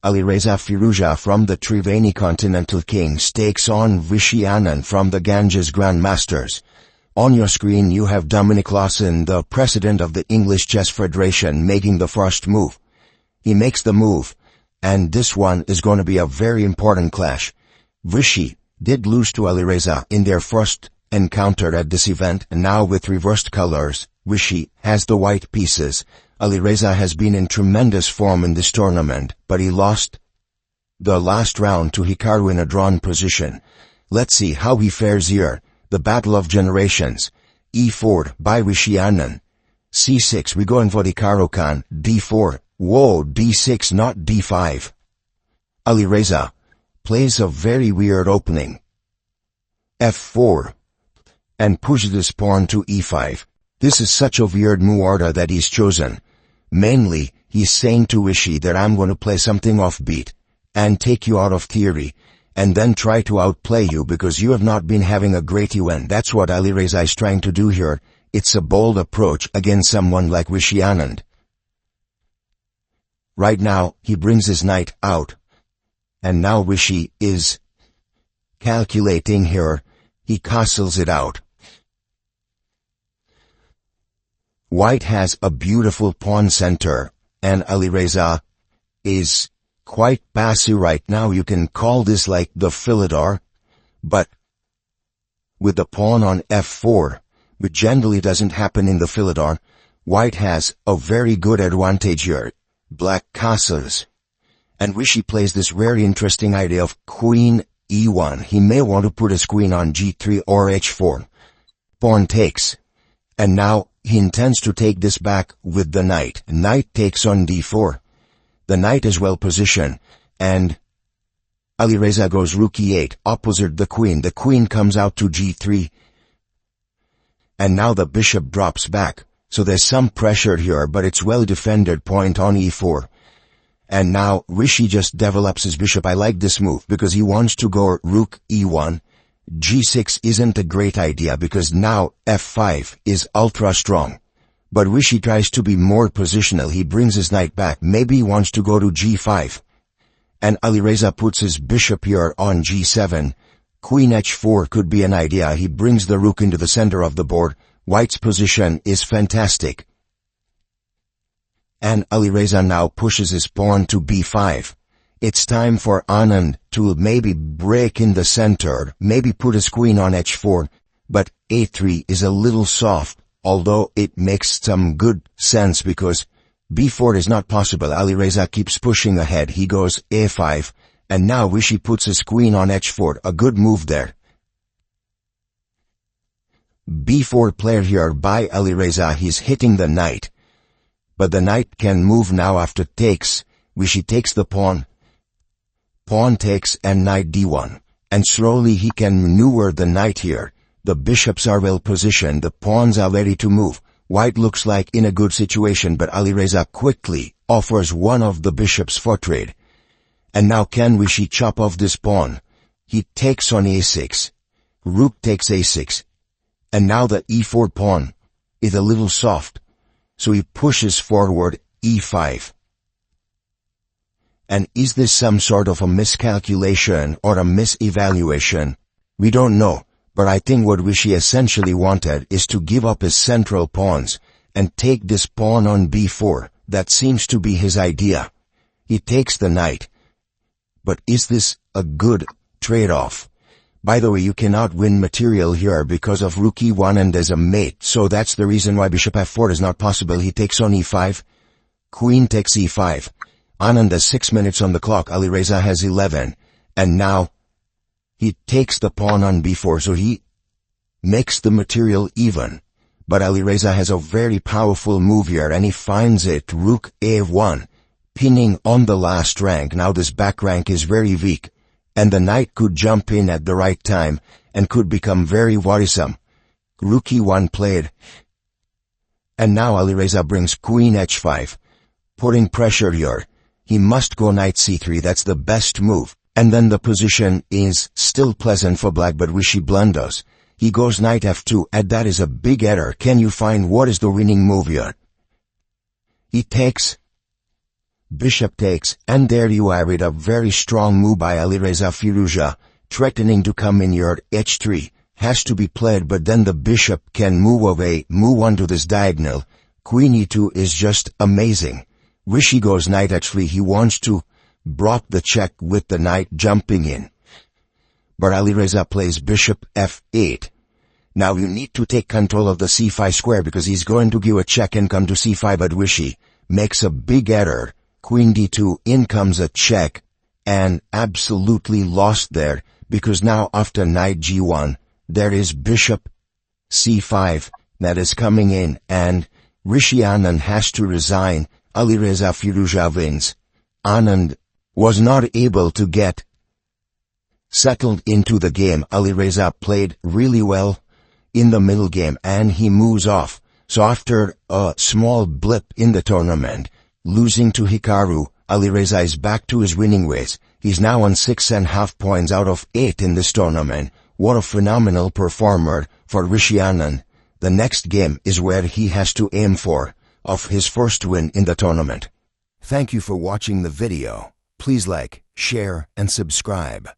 Alireza Firouzja from the Triveni Continental Kings takes on Vishy Anand from the Ganges Grandmasters. On your screen you have Dominic Lawson, the president of the English Chess Federation, making the first move. He makes the move, and this one is going to be a very important clash. Vishy did lose to Alireza in their first encounter at this event, and now with reversed colors, Vishy has the white pieces. Alireza has been in tremendous form in this tournament, but he lost the last round to Hikaru in a drawn position. Let's see how he fares here. The battle of generations. E4 by Vishy Anand. C6, we going for Hikaru Khan. D4. Whoa, D6 not D5. Alireza plays a very weird opening. F4. And pushes this pawn to E5. This is such a weird move order that he's chosen. Mainly, he's saying to Vishy that I'm going to play something offbeat and take you out of theory, and then try to outplay you because you have not been having a great UN. That's what Alireza is trying to do here. It's a bold approach against someone like Vishy Anand. Right now, he brings his knight out. And now Vishy is calculating here. He castles it out. White has a beautiful pawn center, and Alireza is quite passive right now. You can call this like the Philidor, but with the pawn on F4, which generally doesn't happen in the Philidor, White has a very good advantage here. Black castles, and Vishy plays this very interesting idea of Queen E1. He may want to put his queen on G3 or H4. Pawn takes, and now he intends to take this back with the knight. Knight takes on D4. The knight is well positioned, and Alireza goes Rook E8, opposite the queen. The queen comes out to G3, and now the bishop drops back. So there's some pressure here, but it's well defended. Point on E4. And now Vishy just develops his bishop. I like this move because he wants to go Rook E1. G6 isn't a great idea because now F5 is ultra strong. But Vishy tries to be more positional. He brings his knight back. Maybe he wants to go to G5. And Alireza puts his bishop here on G7. Queen H4 could be an idea. He brings the rook into the center of the board. White's position is fantastic. And Alireza now pushes his pawn to B5. It's time for Anand to maybe break in the center, maybe put his queen on H4, but A3 is a little soft, although it makes some good sense because B4 is not possible. Alireza keeps pushing ahead. He goes A5, and now Vishy puts his queen on H4. A good move there. B4 player here by Alireza. He's hitting the knight, but the knight can move now after takes. Vishy takes the pawn. Pawn takes and knight D1, and slowly he can maneuver the knight here. The bishops are well positioned. The pawns are ready to move. White looks like in a good situation, but Alireza quickly offers one of the bishops for trade. And now can Vishy chop off this pawn? He takes on A6. Rook takes A6. And now the E4 pawn is a little soft, so he pushes forward E5. And is this some sort of a miscalculation or a misevaluation? We don't know, but I think what Vishy essentially wanted is to give up his central pawns and take this pawn on B4. That seems to be his idea. He takes the knight. But is this a good trade-off? By the way, you cannot win material here because of Rook E1 and there's a mate, so that's the reason why Bishop F4 is not possible. He takes on E5. Queen takes E5. Anand has 6 minutes on the clock. Alireza has 11. And now he takes the pawn on B4, so he makes the material even. But Alireza has a very powerful move here, and he finds it. Rook A1, pinning on the last rank. Now this back rank is very weak, and the knight could jump in at the right time and could become very worrisome. Rook E1 played. And now Alireza brings Queen H5, putting pressure here. He must go Knight C3, that's the best move. And then the position is still pleasant for black, but Vishy blunders. He goes Knight F2, and that is a big error. Can you find what is the winning move here? He takes. bishop takes, and there you have it, a very strong move by Alireza Firouzja, threatening to come in your h3, has to be played, but then the bishop can move away, move onto this diagonal. Queen e2 is just amazing. Rishi goes knight h3, he wants to block the check with the knight jumping in. But Alireza plays bishop f8. Now you need to take control of the c5 square because he's going to give a check and come to c5, but Rishi makes a big error. Queen d2, in comes a check, and absolutely lost there, because now after knight g1, there is bishop c5 that is coming in, and Rishi Anand has to resign. Alireza Firouzja wins. Anand was not able to get settled into the game. Alireza played really well in the middle game and he moves off. So after a small blip in the tournament, losing to Hikaru, Alireza is back to his winning ways. He's now on 6.5 points out of 8 in this tournament. What a phenomenal performer for Rishi Anand. The next game is where he has to aim for of his first win in the tournament. Thank you for watching the video. Please like, share, and subscribe.